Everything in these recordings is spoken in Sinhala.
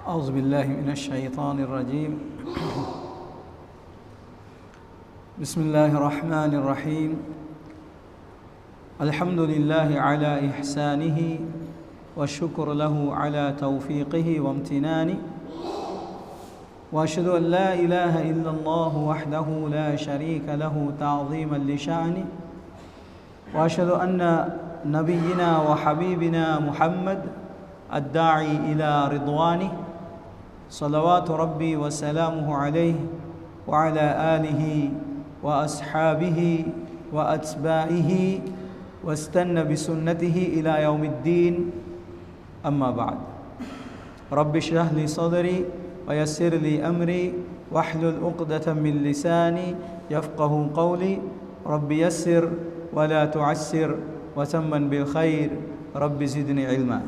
أعوذ بالله من الشيطان الرجيم. بسم الله الرحمن الرحيم. الحمد لله على إحسانه والشكر له على توفيقه وامتنانه، وأشهد أن لا إله إلا الله وحده لا شريك له تعظيما لشأنه، وأشهد أن نبينا وحبيبنا محمد الداعي إلى رضوانه صلوات ربي وسلامه عليه وعلى آله وأصحابه وأتباعه واستنى بسنته إلى يوم الدين. أما بعد، رب اشرح لي صدري ويسر لي أمري واحلل عقدة من لساني يفقه قولي. رب يسر ولا تعسر وتمن بالخير رب زدني علما.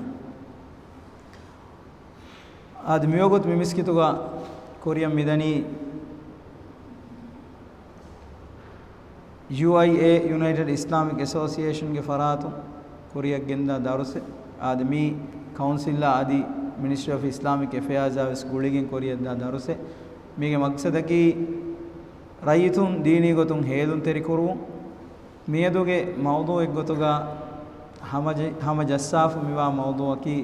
آدم يوغت ممسكتوغا كوريا ميداني UIA United Islamic Association के फरातों कोरिया गेंदा दारुसे आदमी काउंसिल आदि ministry of Islamic affairs schooling Korea दारुसे मीगे मकसद की रईतुं दीनी गोतुं हेलुं तेरिकोरु मियदुगे मौदू एक गोतुगा हम जस्साफ मिवा मौदू की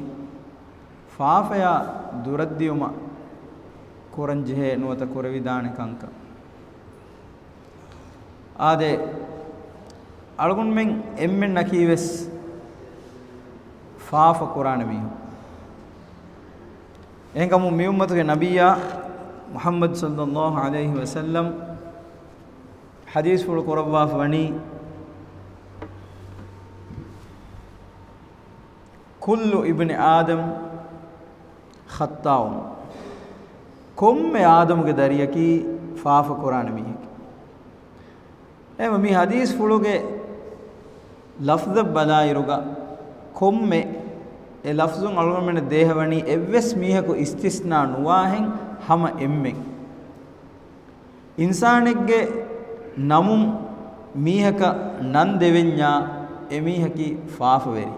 फाफया दुरद्दियुमा कोरंजे नुवत कोरविदान कंक आदे अळगुन में एम्मेन नकीवेस फाफ कुरान मी एंकमु मी उम्मत के नबिया मुहम्मद सल्लल्लाहु अलैहि वसल्लम हदीस फुल कुरब्बा वनी कुल्लु इब्न आदम खत्ताउन कुम्मे आदम के दरिया की फाफ कुरान मी एम मी हदीस फुलुगे लफ्ज़ बलाइरुगा कुम्मे ए लफ्ज़ुं अलगुन में देहवनी एव्वेस मीह को इस्तिस्ना नुवाहें हम एम्में इंसानिगे नमुं मीह का नन देवेन्या एमीह की फाफ वेरी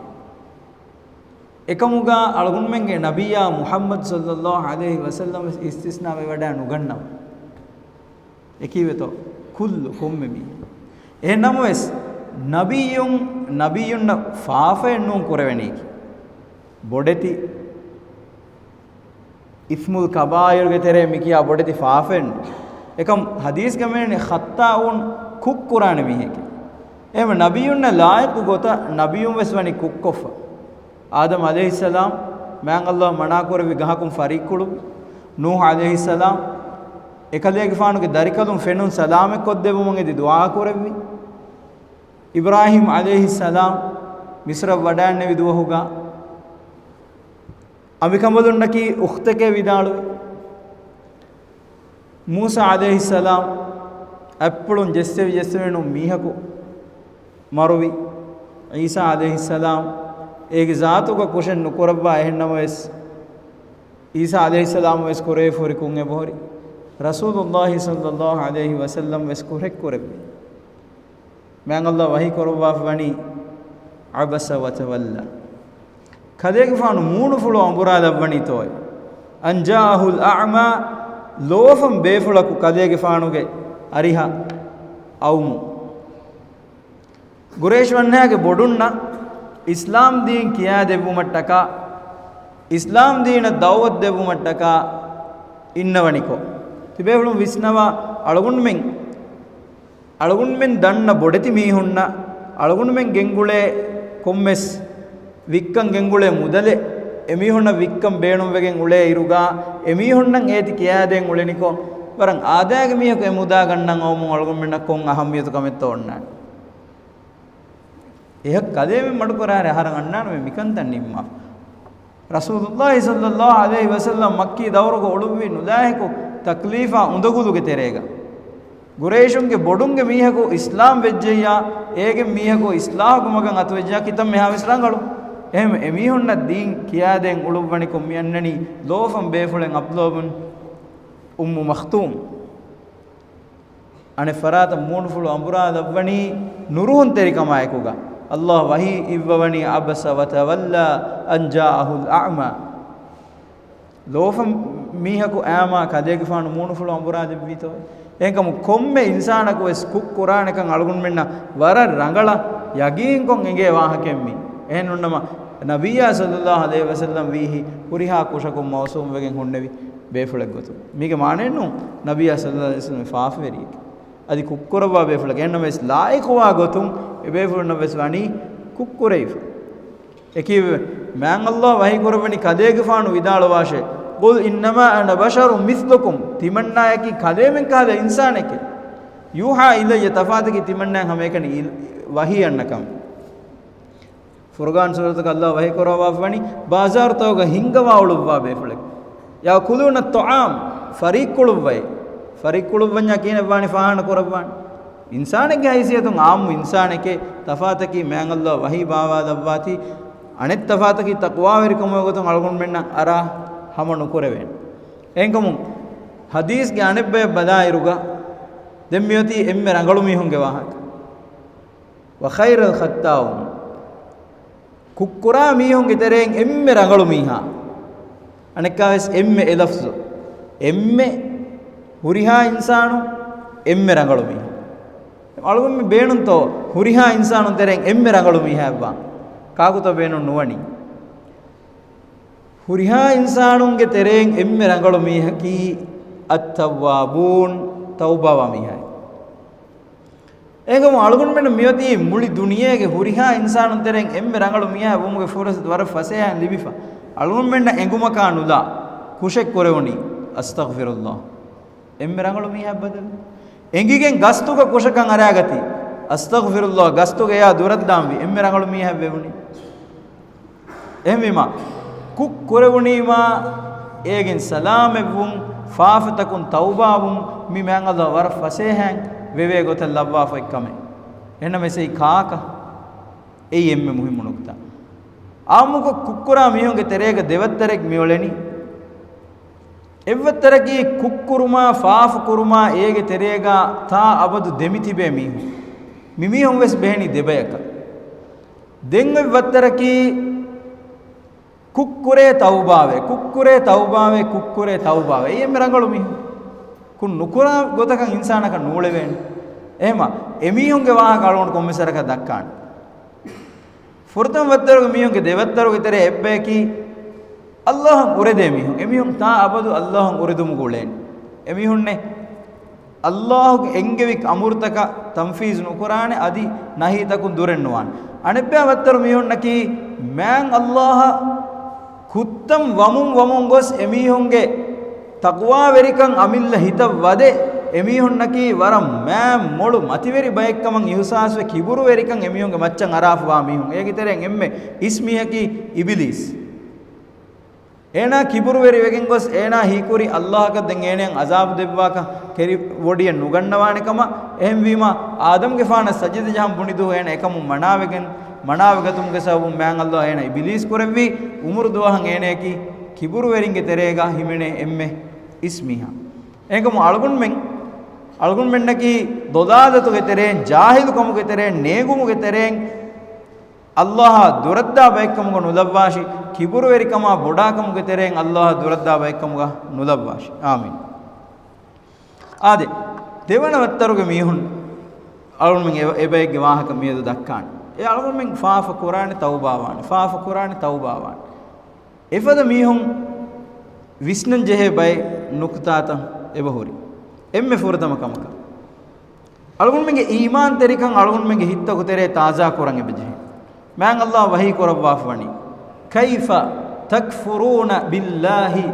एकमुगा अलगुन में नबिया मुहम्मद सल्लल्लाहु अलैहि वसल्लम इस्तिस्ना में वडा नुगन्नम एकीवे तो कुल्लु कुम्मे मी ए नमवेस नबियुन फाफे नु कुरवेनी बोडेति इस्मुल कबायर के तेरे मिकिया बोडेति फाफेन एकम हदीस के में खत्ताउन कुक कुरान मी है के एम नबियुन लायक गोता नबियुन वेसवनी कुक्कोफ आदम अलैहिस्सलाम मैंग अल्लाह मना कोर विगाहकुम फरीकुलु नूह अलैहिस्सलाम एकले के फानु के दरिकलुम फेनुन सलाम को देबु मंगे दि दुआ कोरवी इब्राहिम अलैहिस्सलाम मिस्र वडान ने विदुआ होगा अमिकमलुन की उख्त के विदालु मूसा अलैहिस्सलाम एप्पळुन जस्से मीह को मरुवी ईसा अलैहिस्सलाम एक ज़ातु का क्वेश्चन नुकुरब्बा एहन्नम वेस ईसा अलैहिस्सलाम वेस कुरे फुरी कुंगे बोरी रसूलुल्लाह सल्लल्लाहु अलैहि वसल्लम वेस कुरे कुरब्बी मैंग अल्लाह वही कुरब्बा फनी अबस व तवल्ला खदे के फानु मून फुलो अंबुरा दबनी तोय अंजाहुल अअमा लोफम बेफुलकु कदे के फानु के अरिहा औमु गुरेश वन्ने के बोडुन्ना इस्लाम दीन किया देवु मट्टका इस्लाम दीन दावत देवु मट्टका इन्नवनिको तिबेवलु विस्नवा अळगुन में दन्न बोडति मीहुन्न अळगुन में गेंगुळे कोम्मेस विक्कं गेंगुळे मुदले एमीहुन्न विक्कं बेणुं वेगें उळे इरुगा एमीहुन्नं एति कियादें उळेनिको वरं आदाग मीहको एमुदा गन्नं ओमु अळगुन में कों अहमियत कमेत्तो ओन्ना यह कदे में मडकोरा रे हर अन्नान में मिकंतन निम्मा रसूलुल्लाह सल्लल्लाहु अलैहि वसल्लम मक्की दौर को उड़ुवी नुदाह को तकलीफा उंदगुलु के तेरेगा गुरेशुं के बोडुं के मीह को इस्लाम वेज्जया एगे मीह को इस्लाह को मगन अतवेज्जा कितम में हाविसरंगळु एम एमीहुन्न दीन किया दें उळुवणि को मियन्ननी लोफम बेफुलें अपलोबन उम्मु मख्तूम अने फरात मून फुल अंबुरा दवणी नुरुहन तेरी कमाएकुगा अल्लाह वही इव्ववनी अबस व तवल्ला अन जाअहुल अअमा ලෝෆම් මීහකු ඈමා කදේක ෆානු මූණු ෆුල අඹරා දෙවිතෝ එංකම කොම්මෙ ඉන්සානකු එස් කුක් කුරානකන් අලුගුන් මෙන්න වර රංගල යගීන් කොන් එගේ වාහකෙම්මි එහෙන් උන්නම නබියා සල්ලල්ලාහු අලයිහි වසල්ලම් වීහි කුරිහා කුෂකුම් මෞසූම් වෙගෙන් හොන්නෙවි බේෆුලක් ගොතු මීක මානෙන්නු නබියා සල්ලල්ලාහු අලයිහි වසල්ලම් ෆාෆ් වෙරියක අදි කුක්කුරවා බේෆුලක් එන්න මෙස් ලායිකවා ගොතුම් e බේෆුලන වෙස් වනි කුක්කුරේෆ එකි මෑන් අල්ලාහ් වහී කුරවනි කදේක ෆානු විදාල වාෂේ قل إنما أنا بشر مثلكم තිමන්නා යකි කදේමෙන් කාද ඉන්සානෙක යූහා ඉලය තෆාතකි තිමන්නා හැමකනි වහී යන්නකම් ෆුර්ගාන් සූරතක අල්ලාහ් වහී කරවා වනි බාසාර් තෝග හිංගවා උළුවා බේෆලක් යා කුලුන තාම් ෆරීකුළුවයි ෆරීකුළුවන්යා කියන වනි ෆාහන කරවන්න ඉන්සානෙක හයිසියතුන් ආම්මු ඉන්සානෙකේ තෆාතකි මෑන් අල්ලාහ් වහී බාවා දවවාති අනෙත් තෆාතකි තක්වා වෙරිකම යගතුන් අලගොන් මෙන්න අරා හම නුකරවෙන් එංකමු හදීස් ගේ අනෙබ්බය බදායිරුග දෙම්මියති එම්මෙ රංගලු මිහුන්ගේ වාහක වඛෛරල් ඛත්තාවුන් කුක්කුරා මිහුන්ගේ තරෙන් එම්මෙ රංගලු මිහා අනෙක්කාවස් එම්මෙ එලෆ්සු එම්මෙ හුරිහා ඉන්සානු එම්මෙ රංගලු මිහා අලුගොන් මේ බේනුන්තෝ හුරිහා ඉන්සානු තරෙන් එම්මෙ රංගලු මිහා බා කාකුත බේනුන් නුවණි හුරිහා ඉන්සානුන්ගේ තෙරෙන් එම්මෙ රංගලු මීහකි අත්තවාබූන් තෞබාවා මීහයි ඒකම අලුගුන් මෙන්න මියති මුලි දුනියේගේ හුරිහා ඉන්සානුන් තෙරෙන් එම්මෙ රංගලු මීහා වමුගේ ෆොරස් වර ෆසයන් ලිබිෆා අලුගුන් මෙන්න එඟුමකා නුදා කුෂෙක් කොරෙවනි අස්තග්ෆිරුල්ලාහ් එම්මෙ රංගලු මීහා බදල් එංගිගෙන් ගස්තුක කුෂකන් අරයාගති අස්තග්ෆිරුල්ලාහ් ගස්තුගේ යා දුරද්දාම් වි එම්මෙ රංගලු මීහා වෙවුනි එහෙමීමා කුක් කොරවුනීමා ඒගෙන් සලාමෙවුන් ෆාෆතකුන් තෞබාවුන් මි මෑන් අල්ලාහ් වර ෆසේහන් වෙවේ ගොත ලබ්වා ෆෙක්කම එන්න මෙසයි කාක එයි එම්මෙ මුහිම් නුක්තා ආමුක කුක්කුරා මිහුන්ගේ තෙරේක දෙවත්තරෙක් මියොලෙනි එව්වතරකී කුක්කුරුමා ෆාෆ කුරුමා ඒගේ තෙරේගා තා අබදු දෙමිතිබේ මිහු මිමිහුන් වෙස් බෙහෙනි දෙබයක දෙන් එව්වතරකී ಕುಕ್ಕುರೇ ತೌಬಾವೆ ಕುಕ್ಕುರೇ ತೌಬಾವೆ ಎಮ್ಮೆ ರಂಗಳು ಮಿ ಕುನ್ ನುಕುರ ಗೊತಕ ಇನ್ಸಾನಕ ನೂಳೆವೇಣಿ එහෙම එමිහුන්ගේ වාහ කලොන් කොම්මසරක දක්කාන ෆුර්තම් වත්තරුගේ මිහුන්ගේ දෙවත්තරුගේ තරේ එබ්බේකි අල්ලාහන් උරදේ මිහුන් එමිහුන් තා අබදු අල්ලාහන් උරදුම ගුලෙන් එමිහුන්නේ අල්ලාහගේ එංගෙවික් අමුර්තක තම්ෆීස් නුකුරානේ අදි නහීතකුන් දුරෙන්නුවන් අනෙබ්බේ වත්තරු මිහුන්නකි මෑන් අල්ලාහ කුත්තම් වමුන් ගොස් එමිහුන්ගේ තක්වා වෙරිකන් අමිල්ල හිත වදේ එමිහුන්නකි වරම් මෑම් මොළු මතිවෙරි බයක්කමන් ඉහුසාස්ව කිබුරු වෙරිකන් එමිහුන්ගේ මච්චන් අරාෆවා මිහුන් ඒකිතරෙන් එම්මේ ඉස්මිහකි ඉබ්ලිස් එනා කිබුරු වෙරි වෙගෙන් ගොස් එනා හීකුරි අල්ලාහක දෙන් එනෙන් අසාබ් දෙවවාක කෙරි වොඩිය නුගන්නවානිකම එහෙම් වීම ආදම්ගේ ෆාන සජිද ජහම් බුනිදු එන එකම මනාවගතුම්ගේ සවුම් මෑන් අල්ලාහ එන ඉබ්ලිස් කරෙවි උමුරු දුවහන් එනේකි කිබුරු වෙරින්ගේ තෙරේගා හිමනේ එම්මේ ඉස්මිහා ඒකම අලගුන් මෙන්නකි දොදාදතුගේ තෙරෙන් ජාහිලුකමුගේ තෙරෙන් නේගුමුගේ තෙරෙන් අල්ලාහ දුරද්දා බයිකමුග නුලබ්වාෂි කිබුරු වෙරිකම බොඩාකමුගේ තෙරෙන් අල්ලාහ දුරද්දා බයිකමුග නුලබ්වාෂි ආමීන් ආදේ දෙවනවත්තරුගේ මීහුන් අලගුන් මෙන් එබයිගේ වාහක මියදු දක්කාන ඒ අලගුන් මෙන් ෆාෆ කුරානේ තෞබාවාන එෆද මීහුන් විස්නන් ජෙහෙ බයි නුක්තාතම් එබහුරි එම්මෙ ෆුරතම කමක අලගුන් මෙන්ගේ ඊමාන් තෙරිකන් අලගුන් මෙන්ගේ හිත්තක තෙරේ තාසා කුරන් එබෙජෙ මෑන් අල්ලාහ වහී කරවා ෆවනි කයිෆ තක්ෆුරූන බිල්ලාහි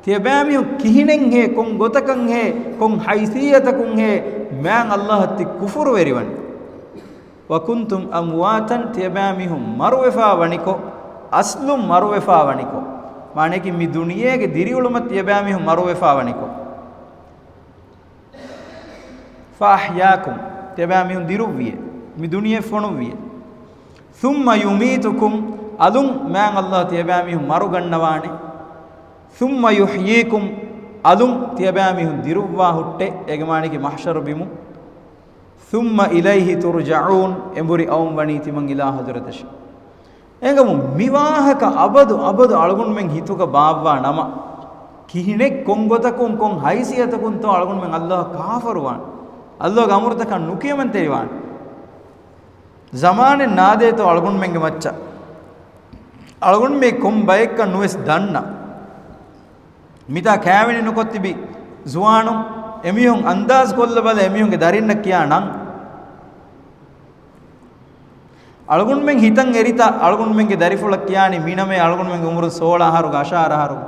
තියබෑමි කිහිනෙන් හේ කොන් ගොතකන් හේ කොන් හයිසියතකුන් හේ මෑන් අල්ලාහ ති කුෆුරු වෙරිවනි වකුන්තුම් අම්වාතන් තියබෑමි මරුවෙෆා වනිකෝ අස්ලුම් මරුවෙෆා වනිකෝ මානෙකි මි දුනියේගේ දිරිවලුම තියබෑමි මරුවෙෆා වනිකෝ ෆාහ්යාකුම් තියබෑමි දිරුවිය මි දුනියේ ෆොනුවිය ثم يميتكم අලුම් මෑන් අල්ලාහ තියබෑමි මරු ගන්නවානේ ثم يحييكم අලුම් තියබෑමි දිරුවා හුට්ටේ ඒගමානිකි මහෂර් බිමු ثم إليه ترجعون එඹුරි අවුම් වනීති මං ඉලා හදරතෂ එංගමු මිවාහක අබදු අලගුන් මෙන් හිතුක බාවවා නම kihinek kongotakun kon haisiyatakun to algun men Allah kafaruwan Allah gamurtakan nukiyaman teriwan zamane naade to algun menge macca algun me kom bayekka nuwes danna mita kෑවෙනි නොකොත්තිබි zuwanum emihun andaz kolla bala emihunge darinna kiya nan algun men hitan erita algun menge darifula kiyani miname algun menge umru 16 haru gashara haru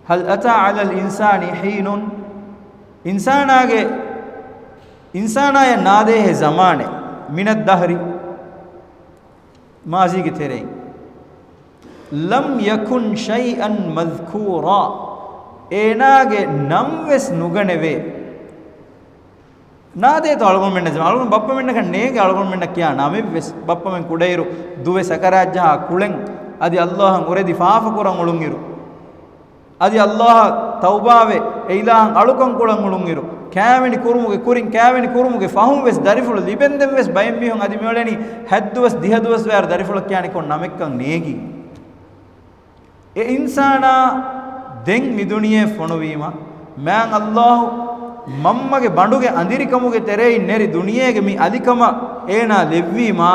hal ata ala al insani hinun insanaya naade he zamane minad dahri mazi ki tere lam yakun shay'an madhkura enage namwes nuganeve naade to algon menna jama algon bappa menna kan nege algon menna kiya namewes bappa men kudairu duwe sakarajja kulen adi allahan uredi faafa kuran ulungiru adi allah taubave eilahan alukan kulan ulungiru kෑවෙනි kurumuge kurin kෑවෙනි kurumuge fahum wes dariful libendem wes bayem mihon adi meoleni hadduwas dihaduwas wer dariful kiyani kon namekkan negi e insana den mi duniye fonowima man allah mammage banduge andirikamuge terei neri duniyege mi adikama ena levvima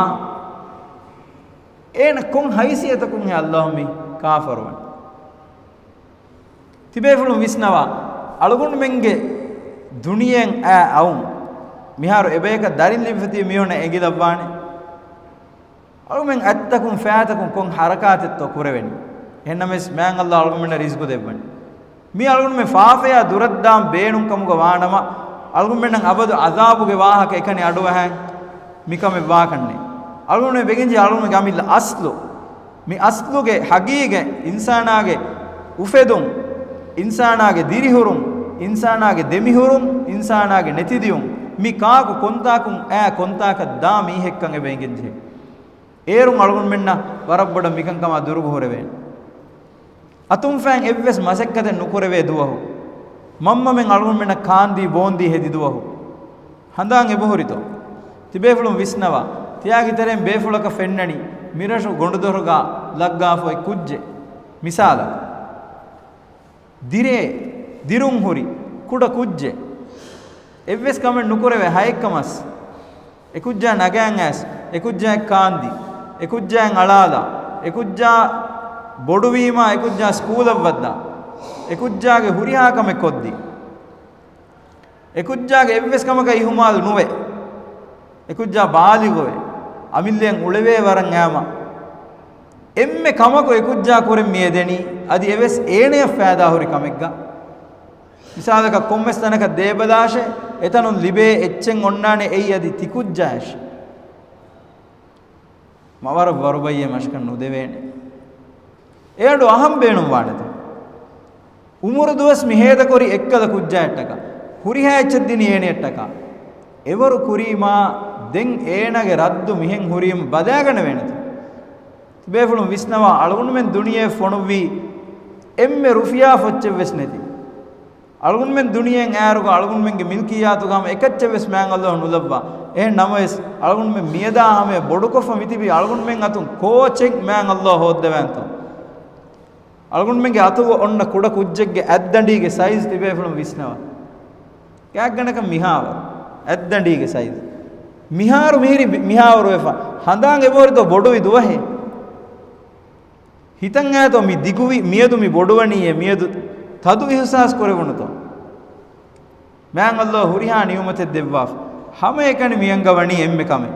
ena kon haisiyatakun he allah mi kafarwan tibefulum visnawa alugun menge duniyen a awun miharu ebeka darin livati mihone egilawwane alumen attakun faatakun kon harakatet to kureweni hennames man allah alugun men rizqu debban mi alugun me faafaya duraddam beenun kamuga waanama alugun men abadu azabuge waahaka ekani aduwa han mikame waakanne alugun me beginji alugun me gamil aslu mi asluge hagige insanage ufedun insanage dirihurum insanage demihurum insanage netidiyum mi kaaku kontakun a kontaka da mi hekkan e bengenje erun alugun menna warabboda mikan kama durugu horewen atum fan evves masekkate nukureve duwahu mamma men alugun menna kaandi bondi hediduwahu handan ebohorito tibefulum visnawa tiyagi terem befulaka fennani mirashu gondudoruga laggafo e kujje misala dire dirun huri kuda kujje evves kamen nukureve hayekkamas ekujja nagan as ekujja kaandi ekujja alala ekujja boduwima ekujja school avwadda ekujjage huriha kame koddi ekujjage evves kamaka ihumal nuwe ekujja baaligowe amillen uleve waran yama emme kamako ekujja kore miedeni adi eves ene faada hori kamegga misalaka kommes tanaka debalashe etanun libe echen onnane ei adi tikujjash mawar warubayye mashkan nudevene eadu aham beenum waanete umuru duwas miheda kori ekkada kujja ettaka huriha echeddini ene ettaka evaru kurima den enage raddu mihen hurim badagana venatu befulum visnawa algun men duniye fonuvi emme rufiya fochcheves neti algun men duniyen aaruga algun menge milkiyatu gam ekachcheves man allah nulabba eh names algun men miyada hame bodukofa mitibi algun men atun coaching man allah hoddevanto algun menge atu onna kuda kujjegge addandige size tibefulum visnawa kagganaka mihawa addandige size miharu mihiri mihawaru efa handan eborito bodu iduwahe hitan aato mi diguvi miyedu mi boduwaniye miyedu tadu ihsas korevunuto man allah huriha niyumate devwa hame ekani miyangawani emme kame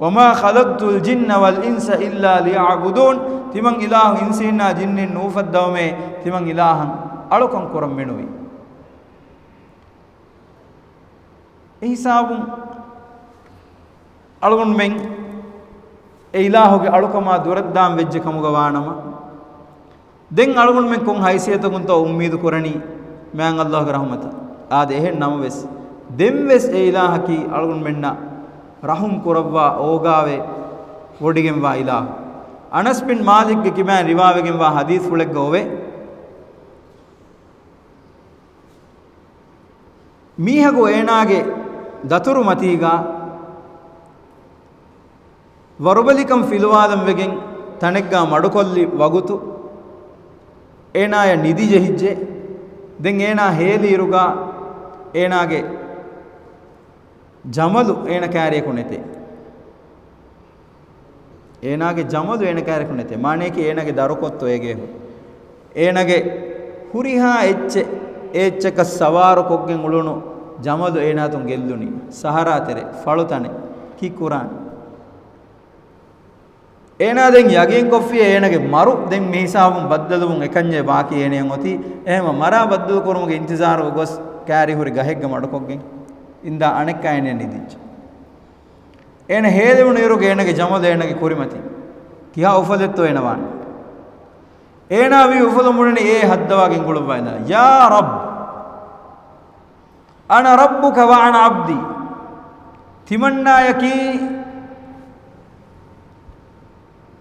wama khalaqtul jinna wal insa illa liya'budun timan ilahu insinna jinnin nufaddawme timan ilahan alukan koram menuwi hisabun alugun men e ilahuge alukama duraddam vejje kamuga waanama den alugun men kon haisiyatagun to ummeedu korani man allah ge rahmata ade ehen namwes demwes e ilahaki alugun menna rahum kurawwa ogave wodigen wa ilah anas bin malik ge kiman riwayegen wa hadith fulek gove mihago enage daturu matiga ವರುಬಲಿಕಂ ಫಿಲುವಾದಂ ವೆಗೆಂ ತನೆಗ್ಗ ಮಡುಕೊಲ್ಲಿ ವಗುತು ඒනාය නිදි ජෙහිජ්ජේ දැන් ඒනා හේලීරුගා ඒනාගේ ජමලු ඒන කෑරියකු නැතේ ඒනාගේ ජමලු ඒන කෑරියකු නැතේ මානේකි ඒනගේ දරුකොත්තු ඒගේ ඒනගේ හුරිහා එච්චක සවාරු කොග්ගෙන් උළුණු ජමලු ඒනාතුන් ගෙල්ලුනි සහරාතරේ ෆලුතනේ කි කුරාන් ඒනා දැන් යගෙන් කොෆිය ඒනගේ මරු දැන් මේ හිසාවුන් බද්දලුන් එකන්නේ ಬಾಕಿ ඒනෙන් ඔති එහෙම මරා බද්දල කරුමගේ ඉන්තිසාරව ගොස් කෑරි හුරි ගහෙග්ග මඩකොග්ගෙන් ಇಂದ ಅಣೆಕ್ಕಾಯನೆ ನಿದಿಚ್ಚ ಏನ ಹೇದೆವನು ಇರುಗೆ ಏನಗೆ ಜಮದ ಏನಗೆ ಕುರಿಮತಿ ಕಿಯಾ ಉಫದೆತ್ತು ಏನವಾನ್ ಏನ ವಿ ಉಫದ ಮುಡನೆ ಏ ಹದ್ದವಾಗಿ ಗುಳುಬಾಯನ ಯಾ ರಬ್ ಅನ ರಬ್ಬುಕ ವ ಅನ ಅಬ್ದಿ ತಿಮನ್ನಾಯಕಿ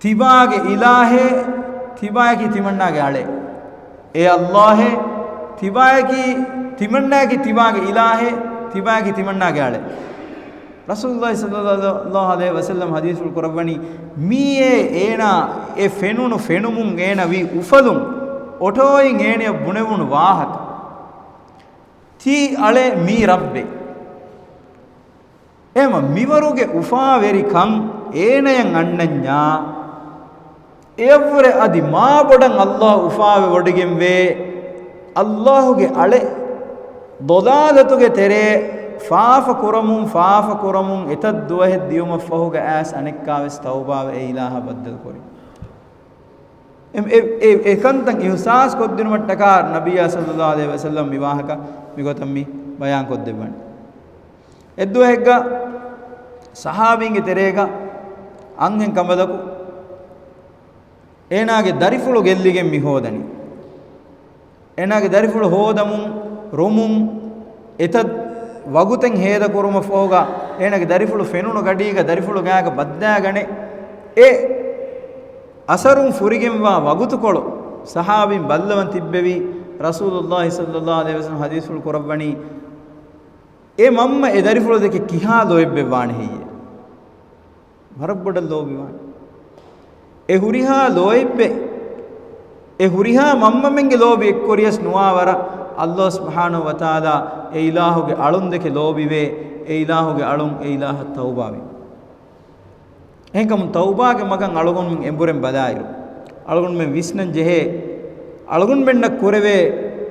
ತಿಬಾಗೆ ಇಲಾಹೆ ತಿಬಾಯಕಿ ತಿಮನ್ನಾಗೆ ಅಳೆ ಏ ಅಲ್ಲಾಹೆ ತಿಬಾಯಕಿ ತಿಮನ್ನಾಯಕಿ ತಿಬಾಗೆ ಇಲಾಹೆ තිබාගේ තිමන්නාගේ ආලේ රසූලුල්ලාහි සල්ලල්ලාහු අලයිහි වසල්ලම් හදීසුල් කුරබනි මීයේ ඒනා ඒ ෆෙනුණු ෆෙනුමුන් ඒන වි උෆදුම් ඔටෝයින් ඒනිය බුනෙවුණු වාහක තී අලේ මී රබ්බේ එම මිවරුගේ උෆා වෙරි කන් ඒනයන් අන්නඤ්ඤා එව්වර අදි මා බොඩන් අල්ලාහ් උෆාවේ වඩගෙන් වේ අල්ලාහ්ගේ අලේ ದೊಲಾದತುಗೆ ತೆರೆ ಫಾಫ ಕುರಮುಂ ಎತದ್ ದುವಹೆ ದಿಯುಮ ಫಹುಗ ಆಸ್ ಅನೆಕ್ಕಾವೆಸ್ ತೌಬಾವೆ ಎ ಇಲಾಹ ಬದ್ದಲ್ ಕೊರಿ ಏಕಂತಂ ಇಹ್ಸಾಸ್ ಕೊದ್ದಿನ ಮಟ್ಟಕ ನಬಿಯ ಸಲ್ಲಲ್ಲಾಹು ಅಲೈಹಿ ವಸಲ್ಲಂ ವಿವಾಹಕ ಮಿಗೊತಮ್ಮಿ ಬಯಾನ್ ಕೊದ್ದೆವನ್ ಎದ್ದು ಹೆಗ್ಗ ಸಹಾಬಿಂಗೆ ತೆರೆಗ ಅಂಗೆಂ ಕಂಬದಕು ಏನಾಗೆ ದರಿಫುಳು ಗೆಲ್ಲಿಗೆ ಮಿಹೋದನಿ ಏನಾಗೆ ದರಿಫುಳು ಹೋದಮುಂ ರೋಮುಂ ಎತದ್ ವಗುತೆಂ ಹೇದ ಕುರುಮ ಫೋಗ ಏನಗೆ ದರಿಫುಳು ಫೆನುನು ಗಡೀಗ ದರಿಫುಳು ಗಾಗ ಬದ್ದಾಗಣೆ ಎ ಅಸರುಂ ಫುರಿಗೆಂವಾ ವಗುತುಕೊಳು ಸಹಾಬಿನ್ ಬಲ್ಲವನ್ ತಿಬ್ಬೆವಿ ರಸೂಲುಲ್ಲಾಹಿ ಸಲ್ಲಲ್ಲಾಹು ಅಲೈಹಿ ವಸಲ್ಲಂ ಹದೀಸುಲ್ ಕುರಬಣಿ ಎ ಮಮ್ಮ ಎ ದರಿಫುಳು ದಕ್ಕೆ ಕಿಹಾ ಲೋಯೆಬ್ಬೆ ವಾಣಿ ಹಿಯೆ ಮರಬ್ಬಡ ಲೋಬಿವಾಣಿ ಎ ಹುರಿಹಾ ಲೋಯೆಬ್ಬೆ ಎ ಹುರಿಹಾ ಮಮ್ಮ ಮೆಂಗೆ ಲೋಬಿ ಎಕ್ಕೊರಿಯಸ್ ನುವಾವರ ಅಲ್ಲಾಹ್ ಸುಬ್ಹಾನಹು ವ ತಆಲಾ ಎ ಇಲಾಹುಗೆ ಅಳುಂದಕ್ಕೆ ಲೋಬಿವೆ ಎ ಇಲಾಹುಗೆ ಅಳುಂ ಎ ಇಲಾಹ ತೌಬಾವೆ ಹೆಂಕಮ್ ತೌಬಾಗೆ ಮಗನ್ ಅಳುಗುನ್ ಮಿನ್ ಎಂಬುರೆಂ ಬದಾಯಿರು ಅಳುಗುನ್ ಮೆನ್ ವಿಸ್ನನ್ ಜೆಹೆ ಅಳುಗುನ್ ಮೆನ್ನ ಕುರೆವೆ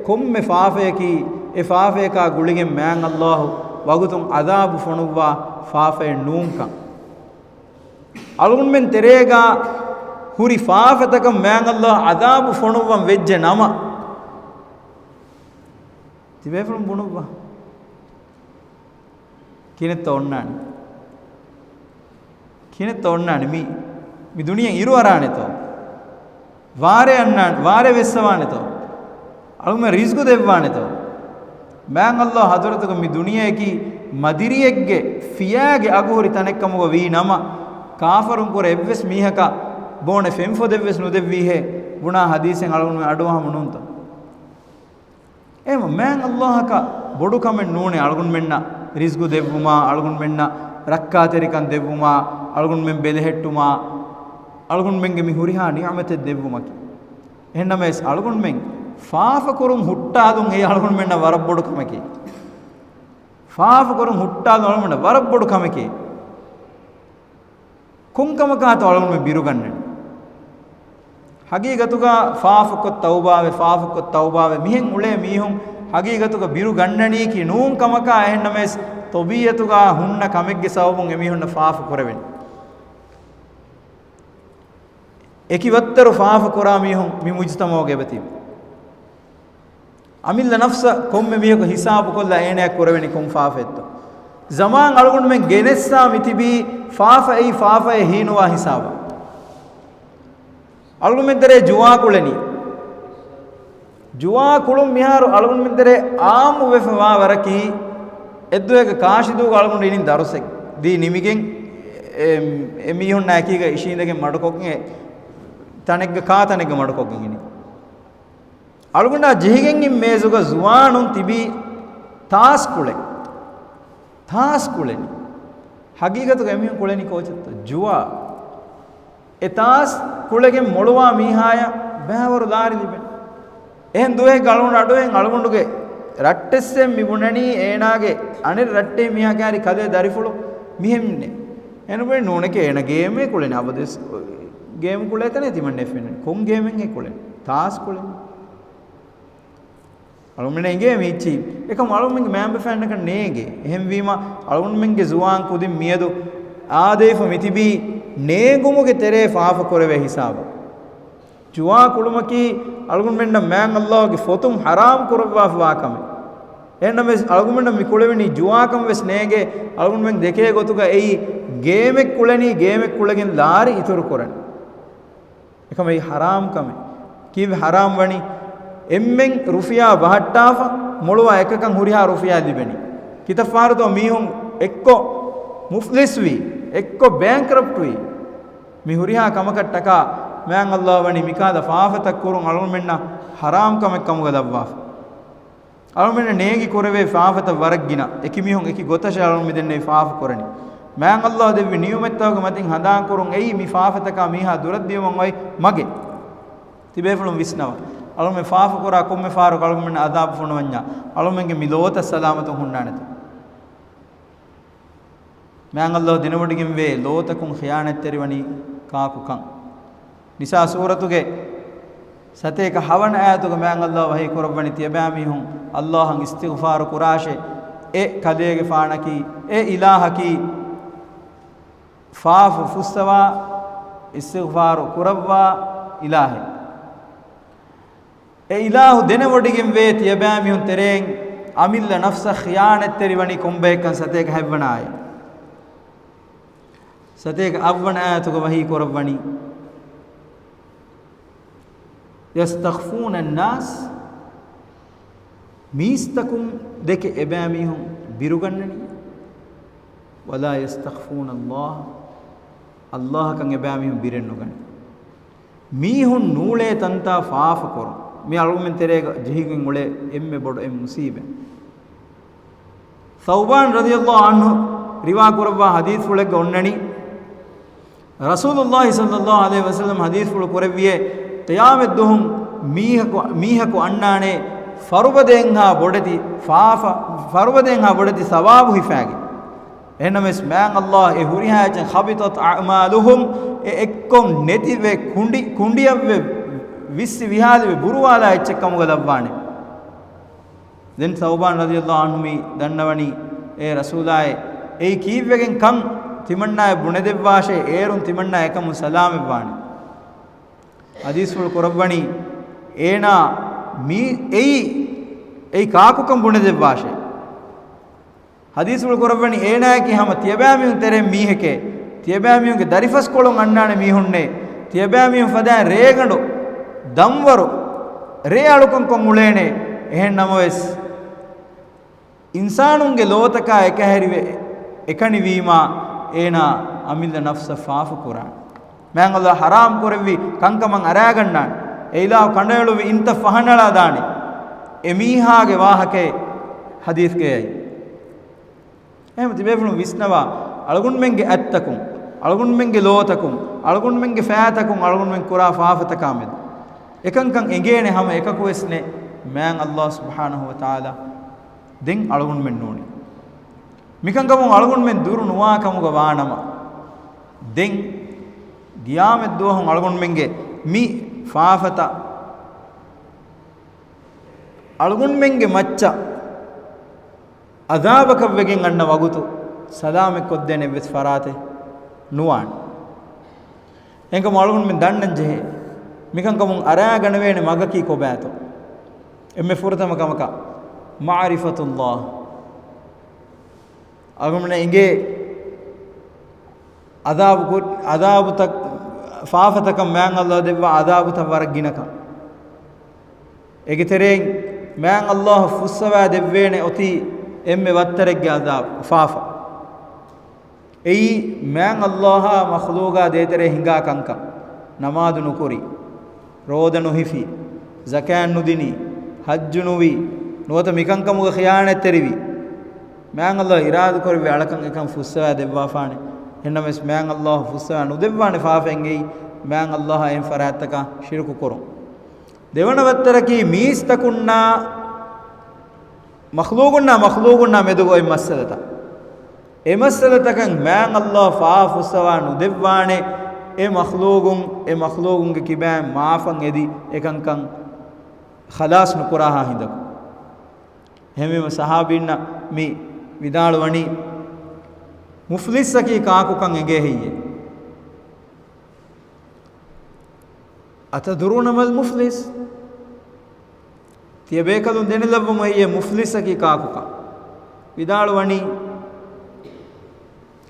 ಕೊಮ್ಮೆ ಫಾಫೆಕಿ ಎ ಫಾಫೆಕಾ ಗುಳಿಗೆ ಮ್ಯಾನ್ ಅಲ್ಲಾಹು ವಗುತುಂ ಅದಾಬು ಫೊಣುವ್ವಾ ಫಾಫೆ ನೂಂಕ ಅಳುಗುನ್ ಮೆನ್ ತೆರೇಗ ಹುರಿ ಫಾಫೆತಕ ಮ್ಯಾನ್ ಅಲ್ಲಾಹ್ ಅದಾಬು ಫೊಣುವ್ವಂ ವೆಜ್ಜೆ ನಮ තිබේෆලම් බුණුවා කිනෙත් ඔන්නානි මි දුනියෙන් ඉරු අරානෙතෝ වාරේ අන්නාන් වාරේ වෙස්සවානෙතෝ අලුම රිස්කු දෙවවානෙතෝ මෑන් අල්ලාහ් හදරතක මි දුනියේකි මදිරියෙක්ගේ ෆියාගේ අගුහරි තනෙක්කමුව වී නම කාෆරුන් කර එව්වෙස් මීහක බෝනේ ෆෙම්ෆෝ දෙව්වෙස් නුදෙව්වී හේ බුණා හදීසෙන් අලුම අඩුවහම නුන්තෝ එම මෑන් අල්ලාහක බොඩු කමෙන් නූනේ අලුගුන් මෙන්න රිස්ගු දෙව්වුමා අලුගුන් මෙන්න රක්කාතරිකන් දෙව්වුමා අලුගුන් මෙන් බෙලහෙට්ටුමා අලුගුන් මෙන්ගේ මි හුරිහා නියමත දෙව්වුමකි එහෙන්නම එස් අලුගුන් මෙන් ෆාෆ කුරුන් හුට්ටාදුන් ඒ අලුගුන් මෙන්න වරබ් බොඩු කමකි ෆාෆ කුරුන් හුට්ටාදුන් අලුගුන් මෙන්න වරබ් බොඩු කමකි කුංකමකාත අලුගුන් මෙ බිරු ගන්නනේ ಹಗೀಗತುಗ ಫಾಫುಕ ತೌಬಾವೆ ಮಿಹೆಂ ಉಳೆ ಮೀಹುಂ ಹಗೀಗತುಗ ಬಿರು ಗಣ್ಣಣೀಕಿ ನೂಂ ಕಮಕ ಎಹನ್ನಮೆಸ್ ತೊಬಿಯತುಗ ಹುನ್ನ ಕಮೆಗ್ಗೆ ಸವಬುಂ ಎಮಿಹುನ್ನ ಫಾಫು ಕೊರವೆನ್ ಎಕಿವತ್ತರು ಫಾಫು ಕೊರಾ ಮೀಹುಂ ಮಿ ಮುಜ್ತಮೋಗೆ ಬತಿ ಅಮಿಲ್ಲ ನಫ್ಸ ಕೊಮ್ಮೆ ಮಿಹಕ ಹಿಸಾಬು ಕೊಲ್ಲ ಏನೇ ಕೊರವೆನಿ ಕೊಂ ಫಾಫೆತ್ತು ಜಮಾನ್ ಅಳಗುಂಡ್ ಮೆ ಗೆನೆಸ್ಸಾ ಮಿತಿಬಿ ಫಾಫ ಎ ಹೀನುವಾ ಹಿಸಾಬ ಅಳಗುನ್ ಮೆಂದರೆ ಜುವಾ ಕುಳುಂ ಮಿಹಾರು ಅಳಗುನ್ ಮೆಂದರೆ ಆಮು ವೆಫವಾ ವರಕಿ ಎದ್ದುವೆಗ ಕಾಶಿದು ಅಳಗುನ್ ಇನಿನ್ ದರುಸೆ ದಿ ನಿಮಿಗೆನ್ ಎಮಿಹುನ್ ನಾಕಿಗ ಇಶಿಂದಗೆ ಮಡಕೊಗ್ಗೆ ತನೆಗ್ಗ ಕಾತನೆಗ್ಗ ಮಡಕೊಗ್ಗೆ ಇನಿ ಅಳಗುಂಡ ಜಿಹಿಗೆನ್ ಇಂ ಮೇಜುಗ ಜುವಾನುನ್ ತಿಬಿ ತಾಸ್ ಕುಳೆನಿ ಹಗೀಗತುಗ ಎಮಿಹುನ್ ಕುಳೆನಿ ಕೋಚತ್ತ ಜುವಾ ಎತಾಸ್ ಕುಳೆಗೆ ಮೊಳುವಾ ಮೀಹಾಯ ಬೇವರು ದಾರಿ ಲಿಬೆ එහෙන් දුවේ ගලුණ අඩුවෙන් අලුගුණුගේ රට්ටෙස්සෙන් මිබුණණී ඒනාගේ අනිර රට්ටේ මියා කෑරි කදේ දරිෆුළු මිහෙම්නේ එනුබේ නෝනකේ එන ගේමේ කුලනේ අවදස් ගේම් කුල එතන තිමන්නේ ෆෙන්නේ කොන් ගේමෙන් ඒ කුලනේ තාස් කුලනේ අලුමනේ ගේම ඉච්චි එක මලුමෙන්ගේ මෑම්බ ෆෑන් එක නේගේ එහෙන් වීම අලුමෙන්ගේ සුවාන් කුදින් මියදු ආදේෆ මිතිබි නේගුමුගේ තෙරේ ෆාෆ කරවේ හිසාබ ජුවා කුළුමකි අලුමෙන්න මෑන් අල්ලාහගේ ෆොතුම් හරාම් කරවා වාකම එන්නම අලුමෙන්න මි කුලෙවිනි ජුවාකම වෙස් නේගේ අලුමෙන් දෙකේ ගොතුක එයි ගේමෙක් කුලණී ගේමෙක් කුලගෙන් ලාරි ඉතුරු කරන එකම මේ හරාම් කම කීව හරාම් වණි එම්මෙන් රුෆියා වහට්ටාෆ මොළුවා එකකන් හුරිහා රුෆියා දිබෙනි කිතෆාරතෝ මීහුම් එක්කො මුෆ්ලිස් වී එක්කො බෑන්ක්‍රප්ට් වී මි හුරිහා කමකට්ටකා මෑන් අල්ලාහ් වණි මිකාද ෆාෆතක් කුරුන් අලුමෙන්න හරාම් කමක් කමුග දබ්වා අලුමෙන්න නේගි කුරවේ ෆාෆත වරග්ගින එකි මිහුම් එකි ගොතෂ අලුමෙ දෙන්නේ ෆාෆ කරණි මෑන් අල්ලාහ් දෙවි නියමෙත්තවක මතින් හදාන් කුරුන් එයි මි ෆාෆතකා මීහා දුරද්දියමන් වයි මගේ තිබේෆලුම් විස්නව අලුමෙ ෆාෆ කුරා කොම්මෙ ෆාරු කලුමෙන්න අදාබ් ෆොනවඤ්ඤා අලුමෙන්ගේ මිලෝත සලාමතු හුන්නානත මෑන් අල්ලාහ් දිනවඩිගෙන් වේ ලෝතකුන් ඛියානත් තෙරිවනි කාකුකන් නිසා සූරතුගේ සතේක හවන ආයතුක මෑන් අල්ලාහ් වහී කුරබ්බනි තියබෑමි හුන් අල්ලාහන් ඉස්තිග්ෆාර කුරාෂේ ඒ කදේගේ ෆානකි ඒ ඉලාහකි ෆාෆ ෆුස්සවා ඉස්තිග්ෆාර කුරබ්වා ඉලාහි ඒ ඉලාහු දෙනවඩිගෙන් වේ තියබෑමි හුන් තෙරෙන් අමිල්ල නෆ්ස ඛියානත් තෙරිවනි කොම්බේකන් සතේක හැවනාය සතේක අවවන ආයතුක වහී කුරබ්බනි يستخفون الناس ميستكم دك اباميهم بيرغنني ولا يستخفون الله الله كان اباميهم بيرنغن ميهن نوله تنتا فاف كور مي අලුමෙන් තෙරේ ජහිගෙන් උලේ එම්මෙ බොඩ එම් මුසීබෙ ثوبان رضي الله عنه රිවා කුරවා හදීස් වලක ඔන්නනි රසූලුල්ලාහි සල්ලල්ලාහු අලයිහි වසල්ලම් හදීස් වල කුරවියේ qiyamet duhum මීහකු අන්නානේ ෆරුබදෙන් හා බොඩති ෆාෆ ෆරුබදෙන් හා බොඩති සවාබු හිෆාගේ එහෙනම් එස් මෑන් අල්ලාහ් ඒ හුරිහාචන් ඛබිතත් අමාලුහුම් ඒ එක්කොම් නැතිවේ කුණ්ඩියවේ විස්සි විහාදේ බුරුවාලා එච්චකම ගලබ්වානේ දැන් සෞබාන් රදියල්ලාහු අන්හු මි දන්නවනි ඒ රසූලායේ ඒ කීවගෙන් කම් තිමන්නාය බුණදෙව්වාෂේ ඒරුන් තිමන්නා එකම සලාම් වෙවානේ හදීස් වල කුරබ්බනි ඒනා මී ඒ කාකුකම් බුණදෙව්වාෂේ හදීස් වල කුරබ්බනි ඒනා කි හැම තියබෑමියුන් තෙරෙන් මීහකේ තියබෑමියුන්ගේ දරිෆස් කොළොන් අන්නානේ මීහුන්නේ තියබෑමියුන් ෆදා රේගඬු දම්වරු රේ අලුකම් කොන් මුලේනේ එහෙන් නමවස් ඉන්සානුන්ගේ ලෝතකා එක හැරිවේ එකනි වීමා ඒනා අමිල්ද නෆ්ස ෆාෆ කුරාන් මෑන් අල්ලාහ් හරාම් කරවි කංකමන් අරා ගන්නාන් ඒලා කණ්ඩයලු ඉන්ත ෆහනලා දානි එමීහාගේ වාහකේ හදීස් කේයි එහෙම තිබෙවුණු විස්නවා අලගුන් මෙන්ගේ ඇත්තකුම් අලගුන් මෙන්ගේ ලෝතකුම් අලගුන් මෙන්ගේ ෆෑතකුම් අලගුන් මෙන් කුරා ෆාෆතකාමෙද එකංකං එගේනේ හැම එකකු වෙස්නේ මෑන් අල්ලාහ් සුබ්හානහු වතාලා දෙන් අලගුන් මෙන් නෝනි මිකංගම අලගුන් මෙන් දුරු නුවා කමුග වානම දෙන් ගියාමෙත් දුවහන් අලගුන් මෙන්ගේ මි ෆාෆත අලගුන් මෙන්ගේ මච්ච අදාබක වෙගෙන් අන්න වගුතු සලාමෙක් කොද්දෙනේ වෙස් ෆරාතේ නුවාන් එංගම අලගුන් මෙන් දන්නන් ජෙහෙ මිකංගම අරාගන වේනේ මගකී කොබෑතෝ එම්මෙ ෆුරතම කමක මාරිෆතුල්ලාහ් අගමනේ ඉගේ අදාබු තක් ෆාෆතකම් මෑන් අල්ලාහ් දෙවවා අදාබු තවරක් ගිනක එගිතරෙන් මෑන් අල්ලාහ් ෆුස්සවා දෙවේනේ ඔති එම්මෙ වත්තරෙක්ගේ අදාබ ෆාෆ එයි මෑන් අල්ලාහ් මඛලූගා දේතරේ හිඟා කංක නමාදු නුකුරි රෝදනු හිෆි සකාන් නුදිනි හජ්ජු නුවි නුවත මිකංකමුග ඛියානත් තෙරිවි මෑන් අල්ලාහ් ඉරාදු කරවි අලකන් එකම් ෆුස්සවා දෙවවා ෆානේ එන්නම මෑන් අල්ලාහ් ෆුස්සවා නුදෙවවානේ ෆාෆෙන් එයි මෑන් අල්ලාහ් එන් ෆරාත්තක ශිරකු කරො දෙවනවත්තරකී මීස්තකුන්නා මඛ්ලූගුන්නා මෙදුගෝ එමස්සලත එමස්සලතකන් මෑන් අල්ලාහ් ෆාෆුස්සවා නුදෙව්වානේ ඒ මඛ්ලූගුන්ගේ කිබෑ මාෆන් එදි එකංකන් ඛලාස් නුකුරාහා හිඳක එහෙමම සහාබින්න මේ විදාල වණි මුෆ්ලිස්සකී කාකුකන් එගේ හියේ අතදුරුනමල් මුෆ්ලිස් තියබේකලුන් දෙනලවම හියේ මුෆ්ලිස්සකී කාකුකන් විදාල වණි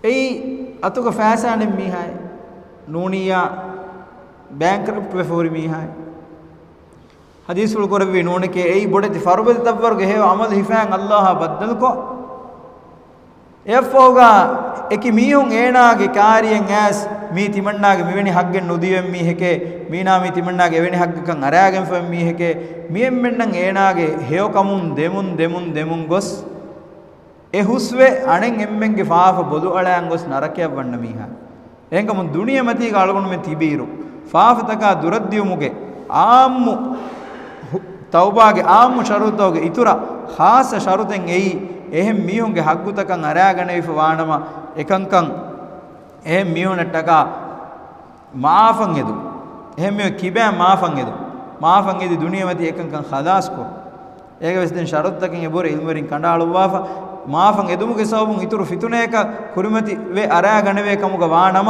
ඒ අතුක ෆෑසානෙ මිහායි නූනියා බැංක්‍රප්ට් වෙෆෝරි මිහායි හදීසුල් කරවි නෝනකේ ඒ බොඩති ෆරුබද තවර්ගේ හේව අමල් හිෆාන් අල්ලාහ බද්දල්කෝ එෆෝගා එකි මීහුන් ඒනාගේ කාරියෙන් ඇස් මී තිමන්නාගේ මෙවැනි හග්ගෙන් නොදීවෙන් මීහෙකේ මීනා මී තිමන්නාගේ එවැනි හග්ගකන් අරයාගෙන් ෆම් මීහෙකේ මියෙන් මෙන්නම් ඒනාගේ හේව කමුන් දෙමුන් ගොස් ඒ හුස්වේ අණෙන් එම්මෙන්ගේ ෆාෆ බොදු අලයන් ගොස් නරකයක් වන්න මීහා එහෙන්කම දුනිය මතී ගාලගොන මෙ තිබීරු ෆාෆ තකා දුරද්දියුමුගේ ආම්මු තෞබාගේ ආම්මු ෂරුතෝගේ ඉතුරු ખાસ ෂරුතෙන් එයි එහෙම් මියුන්ගේ හග්ගුතකන් අරයාගෙන විෆ වානම එකංකන් එහෙම් මියුනටක මාෆන් එදු එහෙම් මිය කිබෑ මාෆන් එදි දුනිය මතී එකංකන් ඛලාස් කො ඒක වෙස්දෙන් ෂරුත්තකින් එබොර ඉල්මරින් කණ්ඩාලුවාෆ මාෆන් එදුමුගේ සවුන් ඉතුරු ෆිතුනේක කුරුමති වේ අරයාගෙන වේ කමුග වානම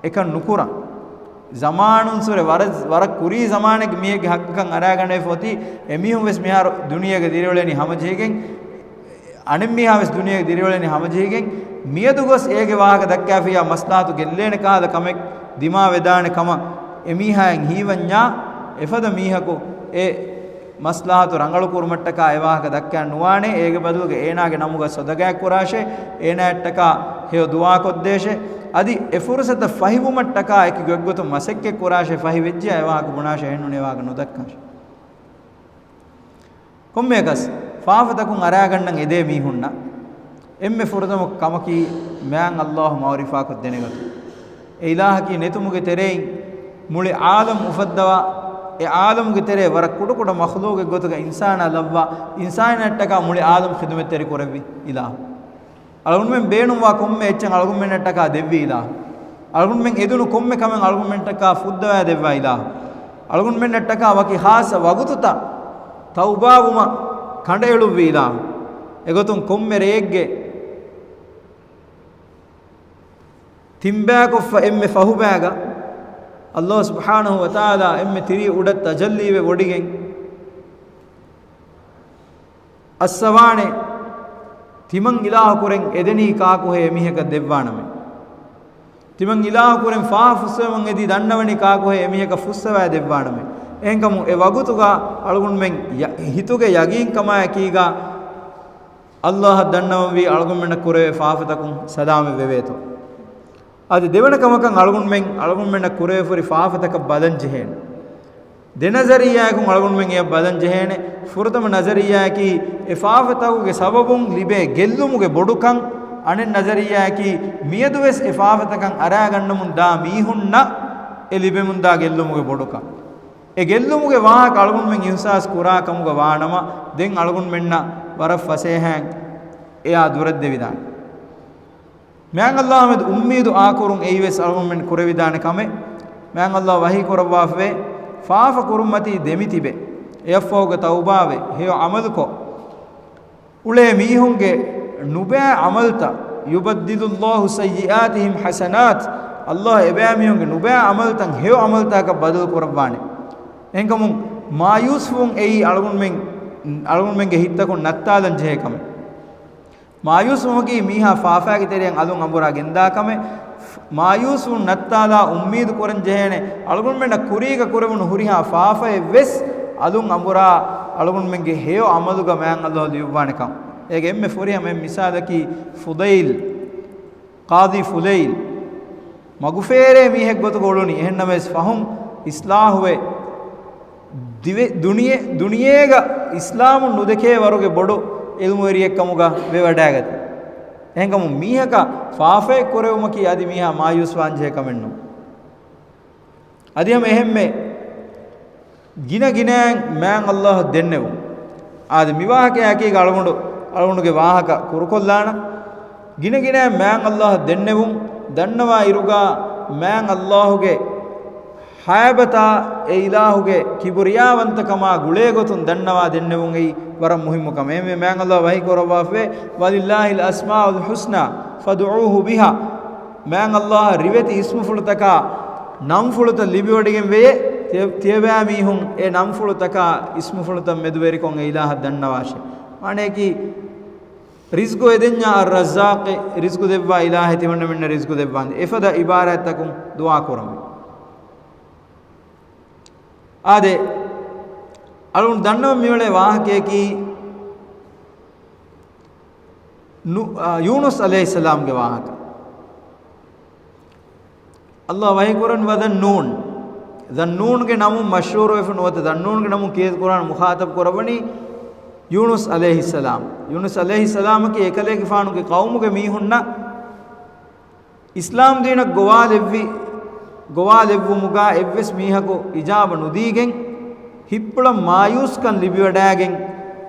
එක නුකුරන් zamaanun sure war kuri zamanek miyege hakkan aragane foti emihun wes mihar duniyage direwleni hamajegen anem miha wes duniyage direwleni hamajegen miyadu gos ege wahaga dakkafiya maslahatu gellene kaada kamek dima vedane kama emihaen hiwanya efada mihako e maslahatu rangalu kurmattaka ewahaga dakkan nuwane ege baduge eenage namuga sodagak kurashe eenattaka heo duwa koddeshe adi e fursata fahimumattaka eki goggotu masekke kurashe fahivejja ewahaga bunashe hennune ewahaga nodakkash kommekas faafatakun aragannan ede mihunna emme furdamu kamaki man allah ma'rifa ko denegatu e ilahaki netumuge terein muli alam ufaddawa e aalamuge tere war kudu kudu makhluuge gotuga insana lavva insanattaka muli aalam khidumet teri korevi ilah algun men beenum wa komme echen algun men attaka devvi ilah algun men edunu komme kamen algun men attaka fuddawa devva ilah algun men attaka waki khasa wagututa taubawuma kandelu vi ilah egotun komme reegge timba koffa emme fahubaga Allah subhanahu wa ta'ala emme tiri udat tajalli ve wodigen assawane timan ilah kuren edeni ka ko he miheka devwaname timan ilah kuren fa fussaman edi dannawani ka ko he miheka fussawa devwaname enkamu e wagutuga algun men hituge yagin kama kiga Allah dannawan vi algun men kure faafatakun sadame veveto adi devana kamakan algun men kure furi faafataka badan jehen de nazariya kun algun men ya badan jehene furdam nazariya ki e faafataku ge sababun libe gellumuge bodukan anen nazariya ki miyaduwes e faafatakan ara gannamun da mihunna e libe mun da gellumuge bodukan e gellumuge waha algun men ihsas kura kamuge waanama den algun menna war fasehen eya durad devidan man Allah med ummeedu aakurun eiwes algun men kurevidane kame man Allah wahi korwa fe faafa kurummati demitibe efoga taubave heyo amalko ule mihunge nube amalta yubaddilu Allah sayyiatihim hasanat Allah ebe mihunge nube amaltan heyo amalta ka badal korwane enkamun mayusfun ei algun men ge hittakun nattalan jehe kame mayusumaki miha faafa ki terien alun ambura genda kame mayusun nattala ummeedu koran jehene algun menna kuriga kurevunu huriha faafa ves alun ambura algun menge heyo amaluga man Allah liuwane kam ege emme foriya men misalaki fudail qadi fudail magufere mihek gotu goluni ehennames fahum islahu dive duniyega islamu nudeke waruge bodu ilmu eriyek kamuga ve wadagat enkamu mihaka faafe korewumaki adi miha mayus wanje kamennu adiyam ehemme gina gina man Allah dennevu ade miwahake aki algunduge wahaka kurukollana gina gina man Allah dennevu dannawa iruga man Allahuge hayabata e ilahuge kibriyawantakama gulegotun dannawa dennevun ei waram muhimmukam me man Allah wahi korawafe walillahi al-asmaul husna fad'uuhu biha man Allah riveti ismu fulutaka nam fuluta libiwadigen veye තියබෑ මීහුන් ඒ නම් ෆුළු තකා ඉස්මු ෆුළු තම් මෙදුවේරි කොන් ඒ ඉලාහ දන්නවාෂ මානේ කි රිස්කු එදෙන්ඥා අර් රස්සාක් රිස්කු දෙවවා ඉලාහ තිමන්න මෙන්න රිස්කු දෙවවාන් එෆද ඉබාරත් තකුම් දුආ කරමු ආදේ අලුන් දන්නව මිවලේ වාහකේ කි යූනුස් අලයිහිස්සලාම් ගේ වාහක අල්ලාහ් වහී කුරන් වදන් නූන් ذنون के नाम मशहूर वेफन होते ذنون के नाम केस कुरान मुखातब करवनी यूनुस अलैहिस्सलाम के एकले के फानु के कौम के मीहुन्ना इस्लाम दीन गोवालेव्वु मुगा एव्वेस मीह को इजाब नुदीගෙන් හිප්පල මායුස් කන් ලිබිවඩාගෙන්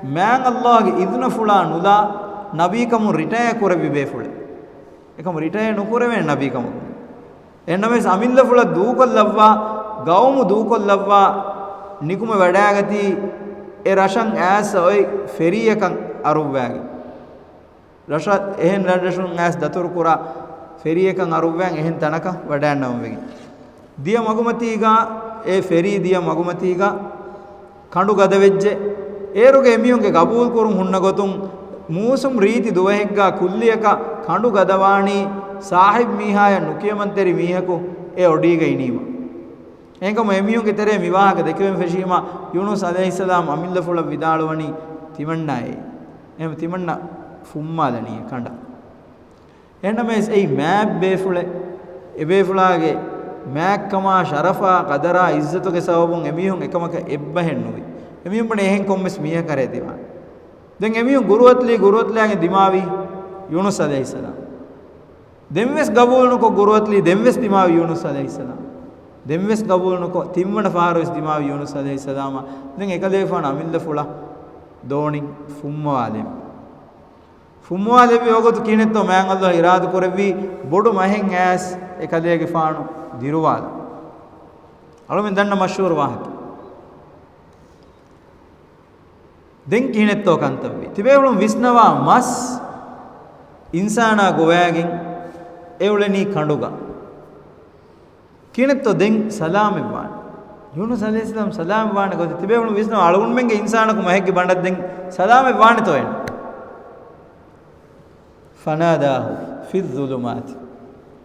මෑන් අල්ලාහ්ගේ ඉذن ෆුලා නුලා නබීකමු රිටයර් කරවි බේෆුල එකම රිටයර් නොකරවෙ නබීකමු එන්නමෙ සමිල්ල ෆුල දූකොල්ලව්වා ගෞමු දූකොල්ලව්වා නිකුම වැඩාගති ඒ රෂන් ඇස් ඔයි ෆෙරියකන් අරුව්වාගේ රෂත් එහෙන් රෂන් ඇස් දතුරු කුරා ෆෙරියකන් අරුව්වාන් එහෙන් තනක වැඩන්නම වෙගි දිය මගුමතීගා ඒ ෆෙරී දිය මගුමතීගා කඬු ගද වෙජ්ජේ ඒරුගේ එමියුන්ගේ ගබූල් කුරුන් ಹುಣ್ಣ ගොතුන් මූසුම් රීති දුවහෙග්ගා කුල්ලියක කඬු ගදවාණී සාහිබ් මීහාය නුකියමන්තරි මීහකු ඒ ඔඩීගේ ඉනීම එංගම එමියුන්ගේ තරේ විවාහක දෙකෙන් ෆෙෂීමා යූනුස් අලයිහිස්සලාම් අමිල්ල ෆුල විදාලවණි තිමන්නයි එහෙම තිමන්න ෆුම්මාදණිය කඬ එන්නමෙස් ඒ මෑබ් බේෆුලේ එබේෆුලාගේ මෑක්කමා ශරෆා කදරා ඉස්සතුගේ සවබුන් එමියුන් එකමක එබ්බහෙන් නුයි එමියුන් බනේ එහෙන් කොම්මස් මීහ කරේ තිවා දැන් එමියුන් ගුරුවත්ලියාගේ දිමාවි යූනුස් අලයිහිස්සලාම් දෙම්වෙස් ගබූල්නුකො ගුරුවත්ලි දෙම්වෙස් දිමාවි යූනුස් අලයිහිස්සලාම් දෙම්වෙස් ගබූල්නුකො තිම්මන ෆාරොස් දිමාවි යූනුස් අලයිහිස්සලාම දැන් එකලේෆාන අමිල්ල ෆුලා දෝණින් ෆුම්වාලේ යෝගතු කිනෙත්තෝ මෑන් අල්ලාහ් ඉරාදු කරවි බොඩු මහෙන් ඇස් එකලේගේ ෆානු දිරුවාල අලුමින් දන්න මෂහූර් වාහක දැන් කිනෙත්තෝ කන්තවි තිබේවලුම් විස්නවා මස් ඉන්සානා ගොවෑගෙන් එවලනී කඬුගා කිනෙත්තෝ දැන් සලාම් එවවාන යූනුස් අලයිහිස්සලාම් සලාම් වාන ගොත තිබේවලුම් විස්නවා අලුන් මෙන්ගේ ඉන්සානකු මහෙක්ගේ බණ්ඩක් දැන් සලාම් එවවාන තෝයන් فناداه في الظلمات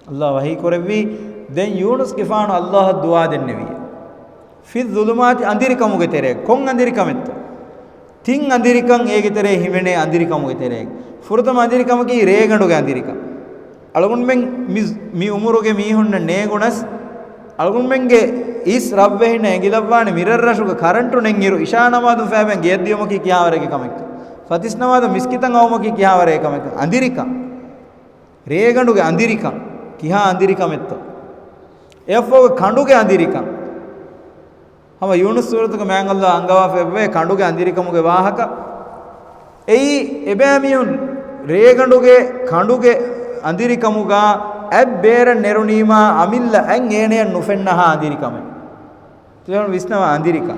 الله وحي කරවි දැන් යූනුස් ගෙෆාන අල්ලාහ් දුආ දෙන්නේවිය في الظلمات අඳිරිකමුගේ තෙරේ කොන් අඳිරිකමෙත්ත තින් අඳිරිකන් ඒගේ තෙරේ හිමෙනේ අඳිරිකමුගේ තෙරේ ෆුරතම අඳිරිකම කී රේගඬුගේ අඳිරික අලගුන් මෙන් මි උමුරුගේ මීහුන්න නේගුණස් අලගුන් මෙන්ගේ ඉස් රබ්වෙහින ඇගිලව්වානේ මිරර් රෂුක කරන්ටු නෙන් ඉරු ඉෂානමාදු ෆෑබෙන් ගෙද්දියම කී කියාවරගේ කමෙක් ಫತಿಸ್ನವಾದ ಮಿಸ್ಕಿತಂಗ ಅವಮಕಿ ಕಿಹಾವರೆ ಕಮೆಕ ಅಂದಿರಿಕ ರೇಗಂಡುಗೆ ಅಂದಿರಿಕ ಕಿಹಾ ಅಂದಿರಿಕ ಮೆತ್ತ ಎಫೋಗ ಕಂಡುಗೆ ಅಂದಿರಿಕ ಹಮ ಯೂನುಸ್ ಸೂರತಕ ಮ್ಯಾಂಗಲ್ಲ ಅಂಗವಾ ಫೆವ್ವೆ ಕಂಡುಗೆ ಅಂದಿರಿಕಮುಗೆ ವಾಹಕ ಎಯಿ ಎಬෑಮಿಯುನ್ ರೇಗಂಡುಗೆ ಕಂಡುಗೆ ಅಂದಿರಿಕಮುಗ ಅಬ್ ಬೇರ ನೆರುನೀಮಾ ಅಮಿಲ್ಲ ಅಂ ಏನೇ ನುಫೆನ್ನಹ ಅಂದಿರಿಕಮೆ ತಿಳನು ವಿಸ್ನವ ಅಂದಿರಿಕ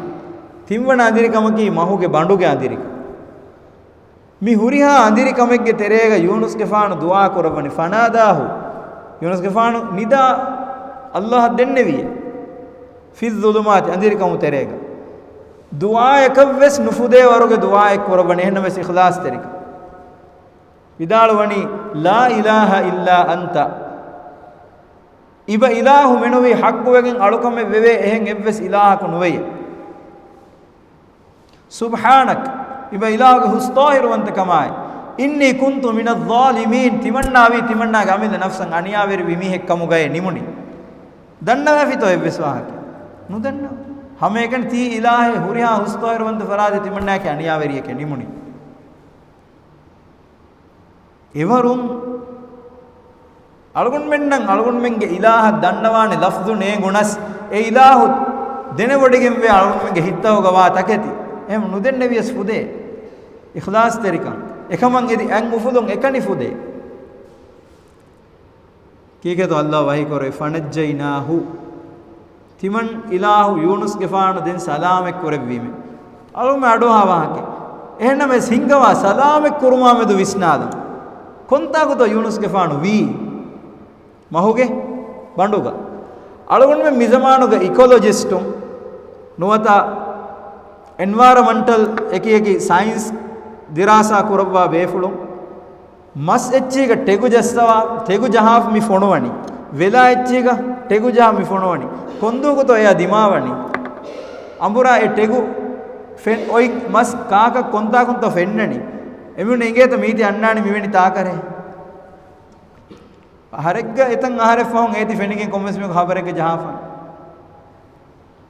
ತಿಂವಣ ಅಂದಿರಿಕಮಕಿ ಮಹುಗೆ ಬಂಡುಗೆ ಅಂದಿರಿಕ ಮಿ ಹುರಿಹಾ ಅಂದಿರಿ ಕಮೆಗ್ಗೆ ತೆರೆಗ ಯೂನುಸ್ ಗೆಫಾನು ದುಆ ಕೊರವನಿ ಫನಾದಾಹು ಯೂನುಸ್ ಗೆಫಾನು ನಿದಾ ಅಲ್ಲಾಹ್ ದೆನ್ನೆವಿಯೆ ಫಿಲ್ ಝುಲುಮಾತ್ ಅಂದಿರಿ ಕಮು ತೆರೆಗ ದುಆ ಯಕವ್ವೆಸ್ ನುಫುದೆ ವರುಗೆ ದುಆ ಕೊರವನಿ ಹೆನ್ನವೆಸ್ ಇಖ್ಲಾಸ್ ತೆರಿಕ ವಿದಾಳವನಿ ಲಾ ಇಲಾಹ ಇಲ್ಲಾ ಅಂತ ಇಬ ಇಲಾಹು ಮೆನುವಿ ಹಕ್ಕುವೆಗೆನ್ ಅಳುಕಮೆ ವೆವೆ ಎಹೆನ್ ಎವ್ವೆಸ್ ಇಲಾಹಕು ನುವೆಯೆ ಸುಬ್ಹಾನಕ್ ಇಬ ಇಲಾಗ ಹುಸ್ತಾಹಿರುವಂತ ಕಮಾಯ್ ಇನ್ನಿ ಕುಂತು ಮಿನಲ್ ಝಾಲಿಮೀನ್ ತಿಮಣ್ಣಾ ಗಾಮಿದ ನಫ್ಸಂ ಅನಿಯಾವೆರಿ ವಿಮಿಹೆಕ್ ಕಮುಗಯ ನಿಮುನಿ ದನ್ನವೆ ಫಿತೋ ಎವ್ವಿಸ್ವಾಹಕೆ ನುದನ್ನ ಹಮೇಕನ್ ತಿ ಇಲಾಹೆ ಹುರಿಹಾ ಹುಸ್ತಾಹಿರುವಂತ ಫರಾದೆ ತಿಮಣ್ಣಾಕೆ ಅನಿಯಾವೆರಿಯಕೆ ನಿಮುನಿ ಇವರುಂ ಅಳಗುನ್ ಮೆಂಗೆ ಇಲಾಹ ದನ್ನವಾನೆ ಲಫ್ದು ನೇ ಗುಣಸ್ ಎ ಇಲಾಹು දෙනවඩගෙන් වේ අලුන්ගේ හිතව ගවා තකෙති එහෙම නුදෙන්නේ වියස් ෆුදේ ඉඛලාස් තරිකම් එකමන් එදි අන් උෆුලොන් එකනි ෆුදේ කීකේත අල්ලාහ් වහී කරේ ෆනජ්ජයිනාහු තිමන් ඉලාහු යූනුස් ගෙෆාන දෙන් සලාමෙක් කරවීම අලුම අඩෝහාවාහකේ එහෙනම් මේ සිංගවා සලාමෙක් කුරුමා මෙදු විස්නාද කොන්තාගුත යූනුස් ගෙෆානු වී මහුගේ බඬුග අලුගොන් මේ මිසමානුග ඉකොලොජිස්ටුම් නොවතා එන්වයරන්මන්ටල් එකි සයින්ස් දිරාසා කරවවා බේෆුලුම් මස් එච්චික ටෙගු ජස්සවා ටෙගු ජහාෆ් මි ෆොනවනි වෙලා එච්චික ටෙගු ජහා මි ෆොනවනි කොන්දුගුත එයා දිමාවනි අඹුරා ඒ ටෙගු ෆෙන් ඔයි මස් කාක කොන්තා කොන්ත ෆෙන්නනි එමුනේ ඉගේත මීති අන්නානි මිවෙනි තාකරේ හරෙග්ග එතන් ආහරේ ෆෝන් ඒති ෆෙනිගෙන් කොමස් මේ ખબරෙක ජහාෆන්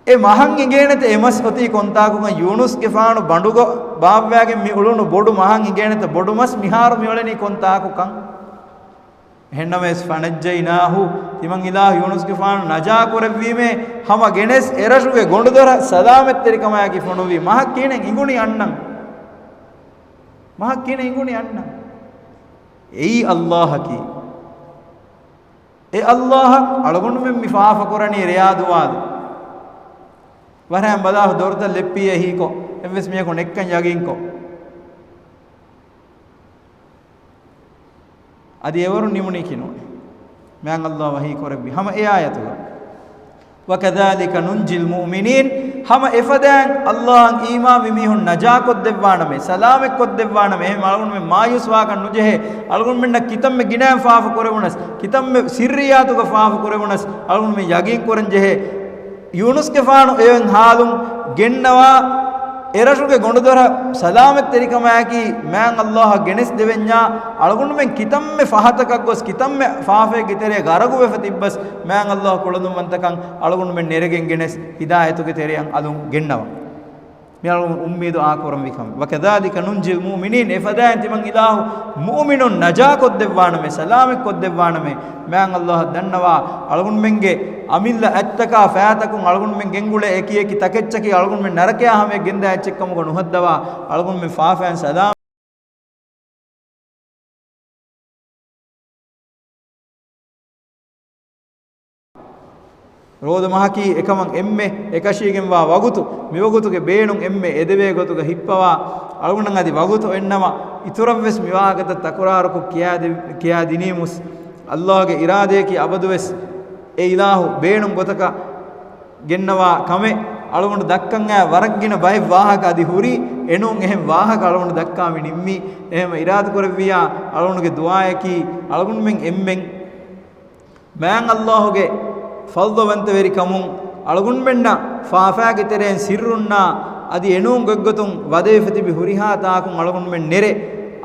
ඒ මහන් ඉගේනත එමස් ඔති කොන්තාකුම යූනුස් ගෙෆානු බඬුග බාව්‍යාගෙන් මි උළුණු බොඩු මහන් ඉගේනත බොඩු මස් මිහාරු මිවලනි කොන්තාකුකන් එහෙන්නමස් ෆනජ්ජයිනාහු තිමන් ඉලාහ යූනුස් ගෙෆානු නජා කරවීමේ හම ගෙනස් එරසුගේ ගොඬදොර සලාමත් තරිකමයාකි ෆොනුවි මහ කීනෙන් ඉඟුණි අන්නම් මහ කීනෙන් ඉඟුණි අන්නම් එයි අල්ලාහ කී ඒ අල්ලාහ අලගොන්න මෙ මිෆාෆ කරණී රියාදුවාද වරහන් බදාහ දොරත ලෙප්පිය හීකෝ එම්වස් මියකො නෙක්කන් යගින්කෝ අදී එවරු නිමුනි කිනෝනේ මයන් අල්ලාහ වහී කරබි හම ඒ ආයතුග වකදාලික නුන්ජිල් මුමිනීන් හම එෆදන් අල්ලාහ් ඊමා විමිහුන් නජා කොත් දෙවානමේ සලාමෙක් කොත් දෙවානමේ එහෙම අලගොන් මේ මායුස් වාකන් නුජෙහෙ අලගොන් මෙන්න කිතම් මේ ගිනාම් ෆාෆ කරවුනස් කිතම් මේ සිර්රියාතුක ෆාෆ කරවුනස් අලගොන් මේ යගින් කරන් ජෙහෙ යූනුස් ගෙෆානු එවෙන් හාලුම් ගෙන්නවා එරසුගේ ගොඬදොර සලාමත් තරිකමයාකි මෑන් අල්ලාහ් ගෙනස් දෙවෙන්ඥා අලගොන් මෙන් කිතම් මේ ෆහතකක් ගොස් කිතම් මේ ෆාෆේ ගිතරේ ගරගු වෙෆ තිබ්බස් මෑන් අල්ලාහ් කොළඳුම් වන්තකන් අලගොන් මෙන් නෙරගෙන් ගෙනස් හිදායතුගේ තෙරියන් අලුම් ගෙන්නවා මියලුම් උම්මීදු ආකරම් විකම් වකදාලික නුන්ජිල් මුමිනීන් එෆදාන් තිමන් ඉලාහු මුමිනුන් නජා කොත් දෙවානමේ සලාමෙක් කොත් දෙවානමේ මෑන් අල්ලාහ් දන්නවා අලගොන් මෙන්ගේ අමිල්ල ඇත්තකා ෆෑතකුන් අලගොන් මෙන් ගෙන්ගුලේ එකියකි තකෙච්චකි අලගොන් මෙන් නරකයා හැම ගෙන්දා ඇච්චෙක්කම ගොනු හද්දවා අලගොන් මෙන් ෆාෆෑන් සලාම රෝද මහකි එකමන් එම්මේ එකශීගෙන් වා වගුතු මිවගුතුගේ බේනුන් එම්මේ එදවේ ගොතුගේ හිප්පවා අලගොන් අදි වගුතු එන්නම ඉතුරවස් මිවාගත තකුරාරකු කියා දිනීමුස් අල්ලාහගේ ඉරාදේකි අබදුවස් ඒ ඉලාහු බේනුන් ගොතක ගෙන්නවා කමේ අලගොන් දක්කන් ඈ වරක්ගෙන බයි වාහක අදි හුරි එනුන් එහෙම වාහක අලගොන් දක්කාමි නිම්මි එහෙම ඉරාද කරවියා අලගොන්ගේ දුආයකි අලගොන් මෙන් එම්මෙන් මෑන් අල්ලාහගේ ಫಲ್ದವಂತ ವೆರಿ ಕಮುಂ ಅಳಗುನ್ ಬೆಣ್ಣ ಫಾಫಾಗೆ ತೆರೆನ್ ಸಿರ್ರುನ್ನ ಅದಿ ಎಣೂಂ ಗೊಗ್ಗತುಂ ವದೇ ಫತಿಬಿ ಹುರಿಹಾ ತಾಕುಂ ಅಳಗುನ್ ಮೆನ್ ನೆರೆ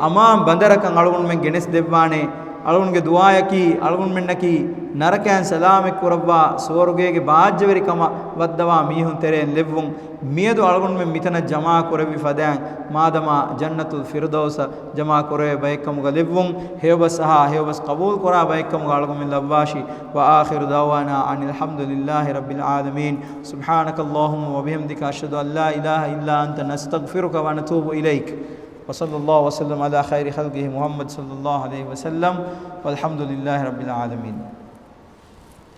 ಅಮಾಂ ಬಂದರಕಂ ಅಳಗುನ್ ಮೆನ್ ಗೆನೆಸ್ ದೆವ್ವಾನೆ ಅಳಗುನ್ಗೆ ದುಆಯಕಿ ಅಳಗುನ್ ಮೆನ್ನಕಿ ನರಕಯನ್ ಸಲಾಮೆಕ್ ಕುರವ್ವಾ ಸೋರುಗೇಗೆ ಬಾಜ್ಜವೆರಿ ಕಮ ವದ್ದವಾ ಮೀಹುಂ ತೆರೆನ್ ಲೆವ್ವುಂ මියදු අලගොන් මෙ මිතන ජමා කරවි ෆදෑන් මාදමා ජන්නතුල් ෆිර්දෞස ජමා කරවේ බයිකමුග ලෙව්වුම් හේවබස් සහ හේවබස් කබූල් කරා බයිකමුග අලගොන් මෙ ලබ්වාෂි වා ආඛිරු දවානා අනිල් හම්දුලිල්ලාහි රබ්බිල් ආලමීන් සුබ්හානක අල්ලාහුම්ම වබිහම්දික අෂ්හදු අන් ලා ඉලාහා ඉල්ලා අන්ත නස්තග්ෆිරුක ව නතූබු ඉලයික් වසල්ලල්ලාහු වසල්ලම අලා ඛෛරි ඛල්කිහි මුහම්මද් සල්ලල්ලාහු අලයිහි වසල්ලම් වල්හම්දුලිල්ලාහි රබ්බිල් ආලමීන්